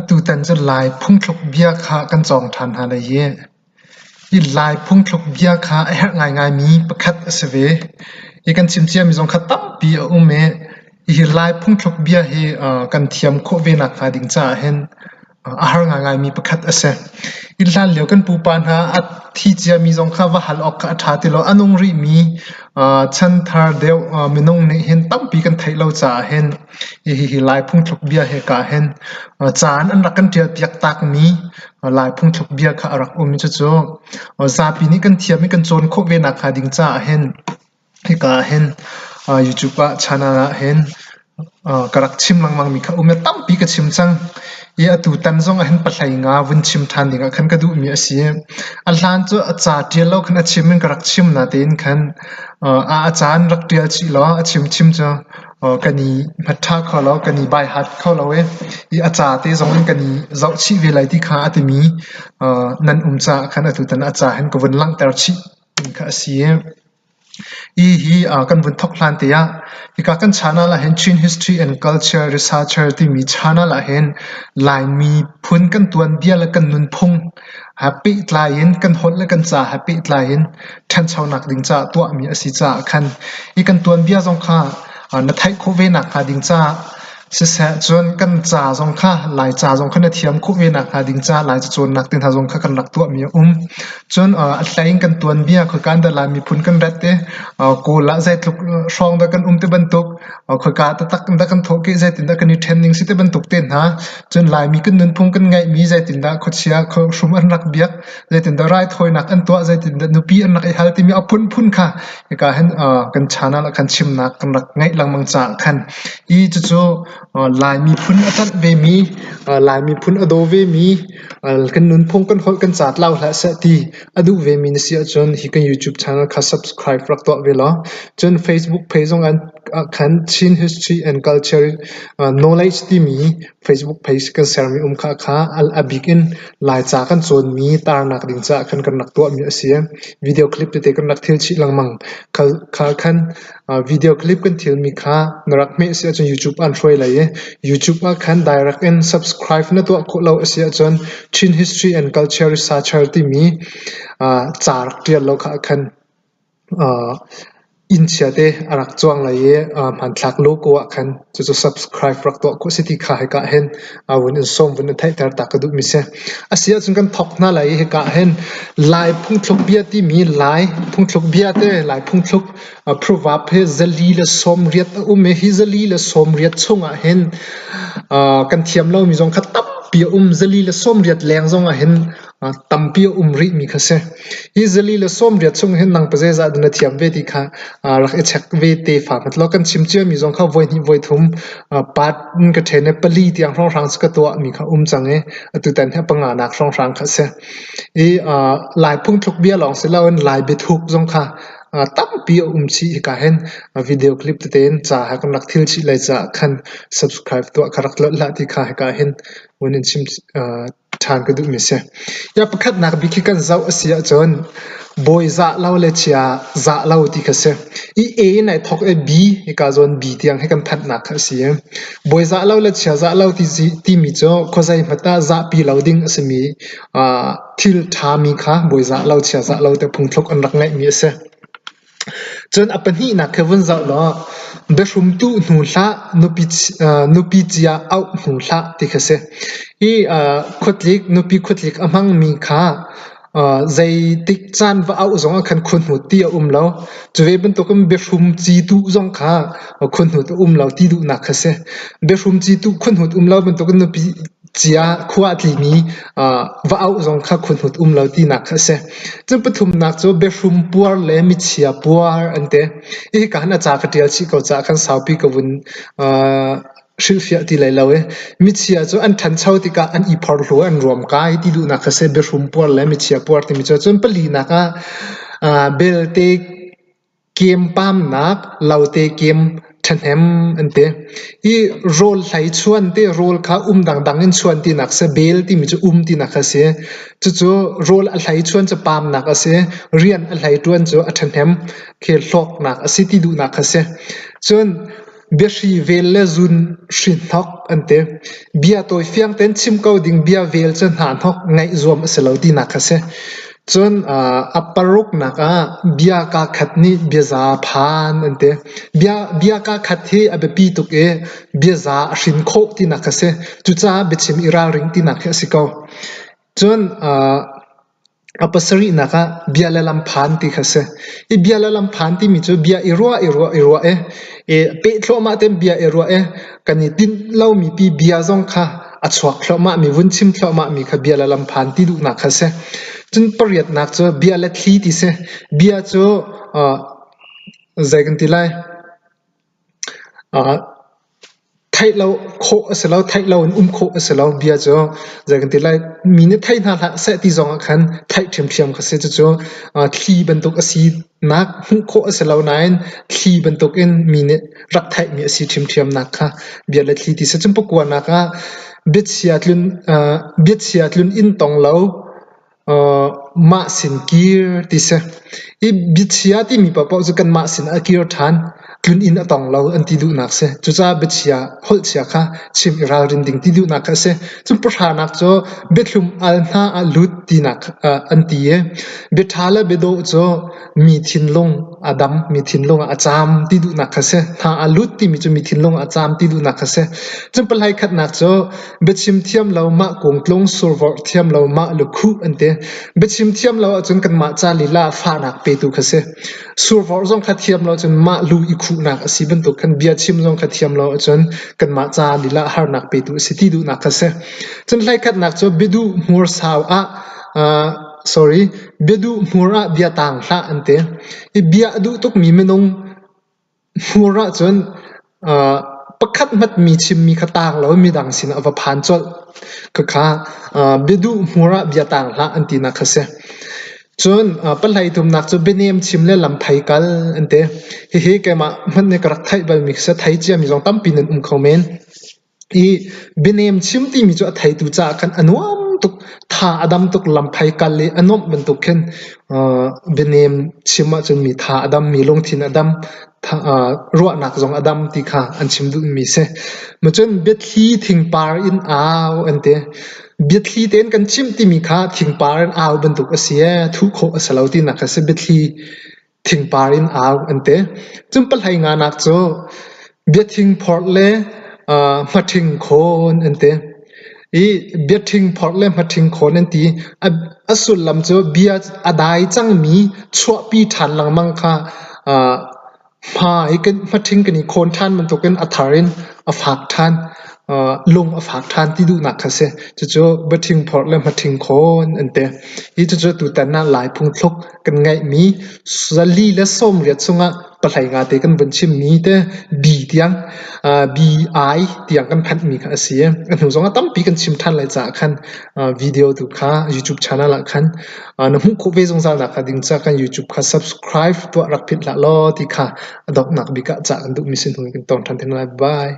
ตูตันจะลายพุ่งทกเบียขากันจองทันหาเลยเย่อีลายพุ่งทกเบียขาไอ้หักง่ายมีประคัดเสเวอีกันชิมเจียมีจงขัดตั้มปีอุ้มเมอีลายพุ่งทกเบียเฮกันเทียมโคเวนักฟาดิงจ้าเห็นอาหารง่ายมีประคัดเสอีลานเหลียวกันปูปานหาอัดที่เจียมีจงข้าว่าหัลออกอัฐาติโลอันงรีมีชันทาร์เดียวมินงนี่เห็นตั้มปีกันไทยเราจ้าเห็นอีลายพุ่งทกเบียเฮกาเห็นจานอันรักกันเทียบยักตักมีลายพุ่งทกเบียข้ารักอุ้มจะโจซาปีนี้กันเทียมไม่กันโจนโคเวนักฟาดิงจ้าเห็นเฮกาเห็นYouTube ชาแนลเห็นกระดักชิมลังมังมีข้าอุ้มตั้มปีกชิมจังเยอะตูตันซงเห็นปัจจัยงาวันชิมทันดิ่งขันกระดูมีอาศัยอัลลันจะอาจารย์เดียวเราขันชิมมันกระดักชิมนาเดินขันอาจารย์รักเดียวชิล้อชิมจะกันนี้พัฒนาเขาเรากันนี้ใบหัดเขาเราอาจารย์ที่ซงกันนี้เจ้าชีวิไลที่ข้าอาจจะมีนั่นจ่าขันตูตันอาจารย์เห็นกวนลังแต่ชิข้าอาศัยกันวันทกลานเตียอีกกันชานาละเห็น Chin History and Culture Researcher ที่มีชานาละเห็นลายมีพุ่นกันตัวนเบียและกันนุนพง Happy ลายเห็นกันหดและกันจ่า Happy ลายเห็นท่านชาวนักดิ่งจ่าตัวมีอสิจ่าคันอีกันตัวนเบียจงค่านัทไทยโคเวนักดิ่งจ่าสิเสจวนกันจ่าจงค่าหลายจ่าจงค่าเทียมโคเวนักดิ่งจ่าหลายจวนนักดิ่งท่าจงค่ากันนักตัวมีจนอัตไลกันตัวนเบียคือการแต่ลายมีพุ่นกันรัดเตกูละใจทุกช่องดักันเตบันทุกคือการตักดักันทกใจตินดักันนี่เทนนิงสิเตบันทุกเต้นฮะจนลายมีกันนุนพงกันไงมีใจตินดักขดเชียเขาชุมอันนักเบียกใจตินดักไรถอยนักอันตัวใจตินดักนุปีอันนักไอฮัลที่มีอพุ่นค่ะอีกการเห็นกันชานาละกันชิมนักกันนักไงลังมังจากคันอีจู่ลายมีพุ่นอัตเวมีลายมีพุ่นอโดเวมีกันนุนพงกันหดกันจัดเล่าละเสตีอดูเวมีนิสิจนฮิกัน YouTube channel ค่ะ subscribe รักตัวเวลาจน Facebook page ของอันคัน Chin History and Culture knowledge ที่มี Facebook page กัน share มีค่ะอัลอาบิกินหลายจากกันจนมีตาหนักดิ่งจากกันนักตัวมีเสียวิดีโอคลิปที่กันนักเที่ยวชิลังมังค่ะคันวิดีโอคลิปกันเที่ยวมีค่ะนรักไม่เสียจน YouTube อันช่วยเลย YouTube คัน direct and subscribe นั่นตัวคนเราเสียจน Chin History and Culture Researcher ที่มีจากเรียนเราค่ะคันอินเชียเตอรักจวงเลยมันทักโลโก้คันจะ subscribe รักตัวก็สิที่ข้าให้กะเห็นวันนี้ส่งวันนี้ไทยแต่ตักกระดูมิเสอาเสียจนกันทอกน่าเลยให้กะเห็นลายพุ่งทกเบียที่มีลายพุ่งทกเบียเตลายพุ่งทกเพราะว่าเพจลีละสมเรียดเมฮิจลีละสมเรียดชงเห็นกันเทียมเรามีจงคัดตับเปียจลีละสมเรียดแรงจงเห็นตั้มเปียริมีค่ะเสฮิจลีละสมเรียดชงเห็นนังเปเจจะดันเทียมเวทีค่ะรักเช็คเวทีฝากแล้วกันชิมเชื่อมีจงเข้าไว้นี่ไว้ทุ่มปัดกระเทนเปลีที่ยังร่างสกัดตัวมีค่ะจังตุตันให้ปังงานักร่างค่ะเสลายพุ่งทุกเบียหลงเสแล้วลายเบ็ดทุกจงค่ะตั้มปีชีกาเห็นวิดีโอคลิปเต้นจ่าให้กันนักทิลชีเลยจ่าคัน subscribe ตัวคารักละที่ข้าให้กาเห็นวันนี้ชิมทานก็ดูมิเสยาประคัดนักบิคิกันเจ้าเสียจนบอยจ่าเล่าเลชียจ่าเล่าที่เขาเสในทอกบีอีกาจนบีที่ยังให้กันพัดนักเสียบอยจ่าเล่าเลชียจ่าเล่าที่มีจ่อข้อใจพัตตาจ่าปีเล่าดิ้งสมีทิลทามีค่ะบอยจ่าเล่าเชียจ่าเล่าแต่พุ่งทกอันรักไงมีเสจนอปันนี้นักวันเจ้าล้อเบชุมตุหนูละนุปิจียเอาหนูละที่เขาเสขุดลิกนุปิขุดลิกอมังมีค่ะใจติกจันว่าเอาสองคันคนหัวตีแล้วจะเว็บเป็นตัวก็เบชุมจีตุสองค่ะคนหัวตัวแล้วที่ดูนักเขาเสเบชุมจีตุคนหัวแล้วเป็นตัวก็นุปิจียขวาที่มีว่าเอาสองค่ะคนหัวแล้วที่นักเขาเสจนปฐุมนักจะเบชุมปัวเล่มิเชียปัวอันเดการน่าจะกระเดียชิเขาจะกันสาวปีกวันชิลฟิอาที่ไหลเรามิเชียจะอันทันเช่าที่กาอันอีพอร์ลัวอันรวมกายที่ดูนักเสเบชุมปัวเล่มิเชียปัวที่มิเชียจนปลีนักเบลเตเกมปั๊มนักเราเตเกมทันแฮมอันเตโรลไหลชวนเตโรลข้าดังอินชวนที่นักเสเบลที่มิจะที่นักเสจู่โรลไหลชวนจะปั๊มนักเสเรียนไหลชวนจะทันแฮมเคลอกนักเสที่ดูนักเสจน bia shi vel le zun shin thok ante bia toy fiang ten chim ko ding bia vel chen han thok ngai zom selo ti na khase chon aparuk na ka bia ka khatni bia za phan ante bia ka khathi abe pi tuk e bia za shin kho ti na khase chu cha bichim ira ring ti na khase ko chon apasari naka bia lalam phan ti khase I bia lalam phan ti mi chu bia irwa pe thlo ma tem bia irwa kani tin lau mi pi bia zong kha achhuak thlo ma mi vun chim thlo ma mi kha bia lalam phan ti du na khase chun pariat nak chu bia la thli ti se bia chu zaigan ti lai thay lâu khô ở lâu thay lâu khô ở lâu bia cho giờ cái lại mình thay na là sẽ tí dòng khăn thay thiam thiam cái sẽ cho khi bên tục asi nát khô ở lâu này khi bên tục in mình rắc thay mình asi thiam thiam nát ha bia lại khi thì sẽ chấm bốc qua nát ha biết siat lun in tong lâu ma sin kir ti se I bitchia ti mi papa zu kan ma sin a kir than klun in atong lo an ti du nak se chu cha bitchia hol chia kha chim ral rin ding ti du nak ka se chu pra nak cho betlum al na a lut ti nak an ti e bethala bedo cho mi thin long adam mi thin long a cham ti du nak ka se tha a lut ti mi chu mi thin long a cham ti du nak ka se chu palai khat nak cho bechim thiam lo ma kong tlong server thiam lo ma lu khu ante bechim thiam lo chun kan ma cha lila fa nak pe tu khase server zong kha thiam lo chun ma lu I khu nak asi ban to kan bia chim zong kha thiam lo chun kan ma cha lila har nak pe tu city du nak khase chun lai khat nak cho bedu mur saw sorry bedu mura bia tang hla ante I bia du tuk mi menong mura chun pakhat mat mi chim mi khatang lo mi dang sin ava phan chol kha bedu mura bia tang hla antina khase chun palhai tum nak chu benem chimle lam phai kal ante he ke ma man ne karak thai bal mi sa thai chi mi jong tam pin an khomen I benem chim ti mi chu thai tu cha kan anuam tuk tha adam tuk lam phai kal le anom ban tuk khen benem chima chun mi tha adam mi long thin adam ruwa nak zong adam ti kha an chim du mi se ma chun bet hi thing par in aw ante bet hi ten kan chim ti mi kha thing par in aw ban tuk asia thu kho asalo ti nak se bet hi thing par in aw ante chum pal hai nga nak cho bet thing phor le ma thing khon ante I beting porle mating khonen ti asul lam cho bia adai chang mi chwa pi than lang mang kha ma ikan mating kani khon than man token atharin afak than lung afak than ti du nak khase cho beting porle mating khon ante I cho tu tan na lai phung thlok kan ngai mi zali la som ria chunga palhai nga te kan bunchim mi te bi tiang bi ai tiang kan phat mi kha asia anu zonga tam pi kan chim than lai cha khan video tu kha YouTube channel la khan na hu ko ve zong za na kha ding cha kan YouTube kha subscribe to rak phit la lo ti kha adok nak bi ka cha kan du mi sin hu kan ton than bye